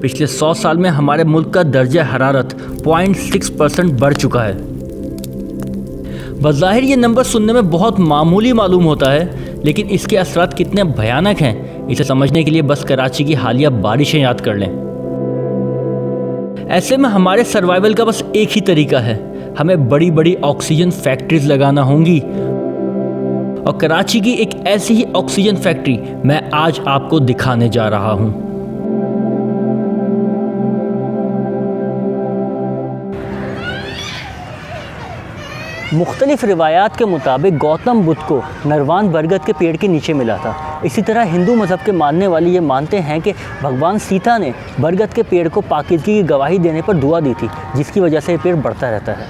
पिछले 100 साल में हमारे मुल्क का दर्जा हरारत 0.6% बढ़ चुका है। बज़ाहिर ये नंबर सुनने में बहुत मामूली मालूम होता है, लेकिन इसके असरात कितने भयानक हैं इसे समझने के लिए बस कराची की हालिया बारिशें याद कर लें। ऐसे में हमारे सर्वाइवल का बस एक ही तरीका है, हमें बड़ी बड़ी ऑक्सीजन फैक्ट्रीज लगाना होंगी। और कराची की एक ऐसी ही ऑक्सीजन फैक्ट्री मैं आज आपको दिखाने जा रहा हूं। मुख्तलिफ रिवायात के मुताबिक गौतम बुद्ध को नरवान बरगद के पेड़ के नीचे मिला था। इसी तरह हिंदू मज़हब के मानने वाले ये मानते हैं कि भगवान सीता ने बरगद के पेड़ को पाकीज़गी की गवाही देने पर दुआ दी थी, जिसकी वजह से ये पेड़ बढ़ता रहता है।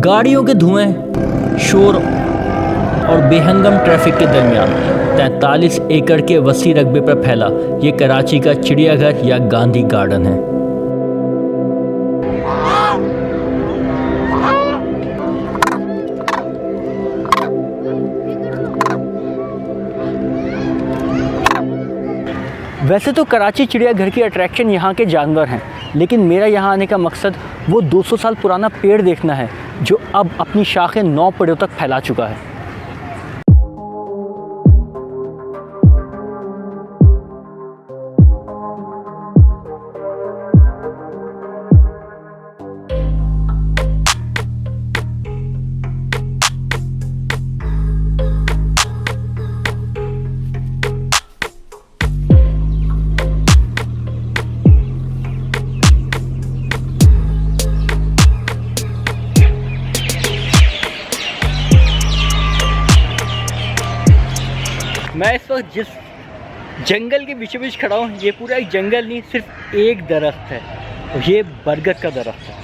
गाड़ियों के धुएं, शोर और बेहंगम ट्रैफिक के दरमियान 43 एकड़ के वसी रकबे पर फैला ये कराची का चिड़ियाघर या गांधी गार्डन है। वैसे तो कराची चिड़ियाघर की अट्रैक्शन यहाँ के जानवर हैं, लेकिन मेरा यहाँ आने का मकसद वो 200 साल पुराना पेड़ देखना है जो अब अपनी शाखें 9 पेड़ों तक फैला चुका है। मैं इस वक्त जिस जंगल के बीचों बीच खड़ा हूँ, ये पूरा एक जंगल नहीं, सिर्फ एक दरख्त है और ये बरगद का दरख्त है।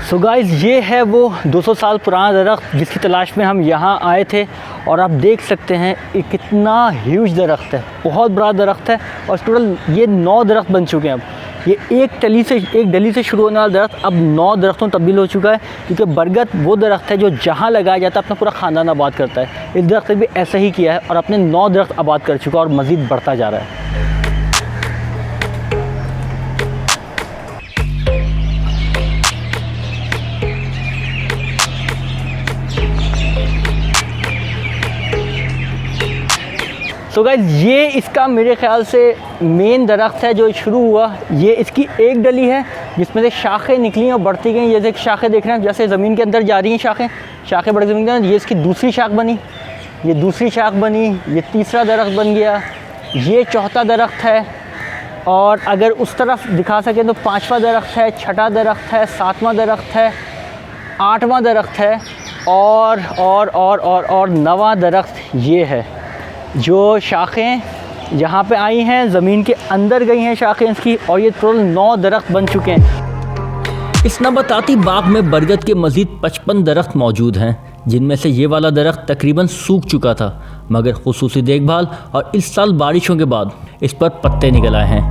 सो गाइस, ये है वो 200 साल पुराना दरख्त जिसकी तलाश में हम यहाँ आए थे। और आप देख सकते हैं ये कितना ह्यूज दरख्त है, बहुत बड़ा दरख्त है। और टोटल ये 9 दरख्त बन चुके हैं। अब ये एक डली से शुरू होने वाला दरख्त अब 9 दरख्तों तब्दील हो चुका है, क्योंकि बरगद वो दरख्त है जो जहाँ लगाया जाता है अपना पूरा ख़ानदान आबाद करता है। इस दरख्त ने भी ऐसा ही किया है और अपने 9 दरख्त आबाद कर चुका है और मज़ीद बढ़ता जा रहा है। तो गाइस, ये इसका मेरे ख्याल से मेन दरख्त है जो शुरू हुआ। ये इसकी एक डली है जिसमें से शाखें निकली और बढ़ती गई। जैसे शाखें देख रहे हैं, जैसे ज़मीन के अंदर जा रही हैं शाखें बढ़ ज़मीन के अंदर। ये इसकी दूसरी शाख बनी, ये दूसरी शाख बनी, ये तीसरा दरख्त बन गया, ये चौथा दरख्त है। और अगर उस तरफ दिखा सकें तो 5वां दरख्त है, 6ठा दरख्त है, 7वां दरख्त है, 8वां दरख्त है और 9वां दरख्त ये है। जो शाखें यहाँ पे आई हैं ज़मीन के अंदर गई हैं शाखें इसकी, और ये टोटल 9 दरख्त बन चुके हैं। इस नबाताती बाग में बरगद के मज़ीद 55 दरख्त मौजूद हैं, जिनमें से ये वाला दरख्त तकरीबन सूख चुका था, मगर खुसूसी देखभाल और इस साल बारिशों के बाद इस पर पत्ते निकल आए हैं।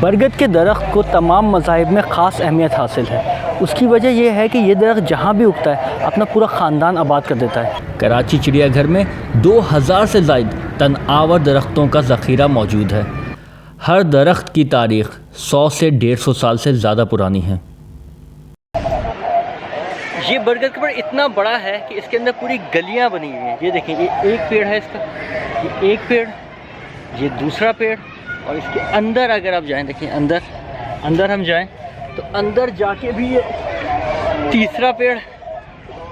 बरगद के दरख्त को तमाम मज़ाहिब में ख़ास अहमियत हासिल है। उसकी वजह यह है कि ये दरख्त जहाँ भी उगता है अपना पूरा ख़ानदान आबाद कर देता है। कराची चिड़ियाघर में 2000 से ज़ायद तनआवर दरख्तों का ज़ख़ीरा मौजूद है। हर दरख्त की तारीख़ 100 से 150 साल से ज़्यादा पुरानी है। ये बरगद का पेड़ इतना बड़ा है कि इसके अंदर पूरी गलियाँ बनी हुई हैं। ये देखें, ये एक पेड़ है इसका, ये एक पेड़, ये दूसरा पेड़, और इसके अंदर अगर आप जाएं, देखिए अंदर हम जाएं तो अंदर जाके भी ये तीसरा पेड़,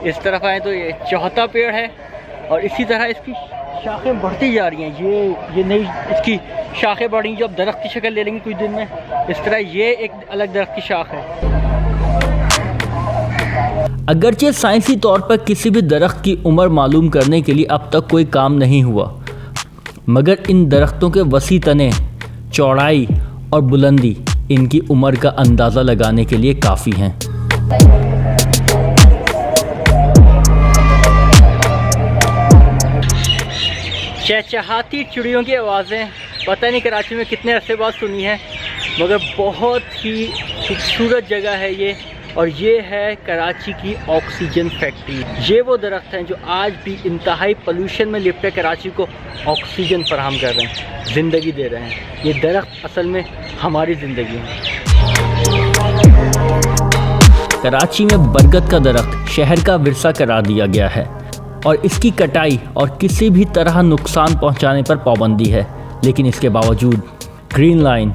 इस तरफ आए तो ये चौथा पेड़ है। और इसी तरह इसकी शाखें बढ़ती जा रही हैं। ये नई इसकी शाखें बढ़ी जो अब दरख्त की शक्ल ले लेंगी कुछ दिन में। इस तरह ये एक अलग दरख्त की शाख है। अगरचे साइंसी तौर पर किसी भी दरख्त की उम्र मालूम करने के लिए अब तक कोई काम नहीं हुआ, मगर इन दरख्तों के वसी तने, चौड़ाई और बुलंदी इनकी उम्र का अंदाज़ा लगाने के लिए काफ़ी हैं। चहचहाती चिड़ियों की आवाज़ें पता नहीं कराची में कितने अरसे बाद सुनी है, मगर बहुत ही खूबसूरत जगह है ये, और ये है कराची की ऑक्सीजन फैक्ट्री। ये वो दरख्त हैं जो आज भी इंतहाई पोल्यूशन में लिपटे कराची को ऑक्सीजन फराहम कर रहे हैं, ज़िंदगी दे रहे हैं। ये दरख्त असल में हमारी ज़िंदगी है। कराची में बरगद का दरख्त शहर का विरसा करार दिया गया है और इसकी कटाई और किसी भी तरह नुकसान पहुंचाने पर पाबंदी है, लेकिन इसके बावजूद green line,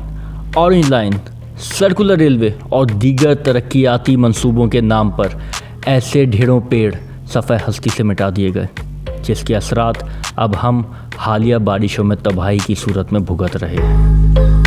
orange line, circular railway और दीगर तरक्याती मंसूबों के नाम पर ऐसे ढेरों पेड़ सफ़े हस्ती से मिटा दिए गए, जिसके असरात अब हम हालिया बारिशों में तबाही की सूरत में भुगत रहे हैं।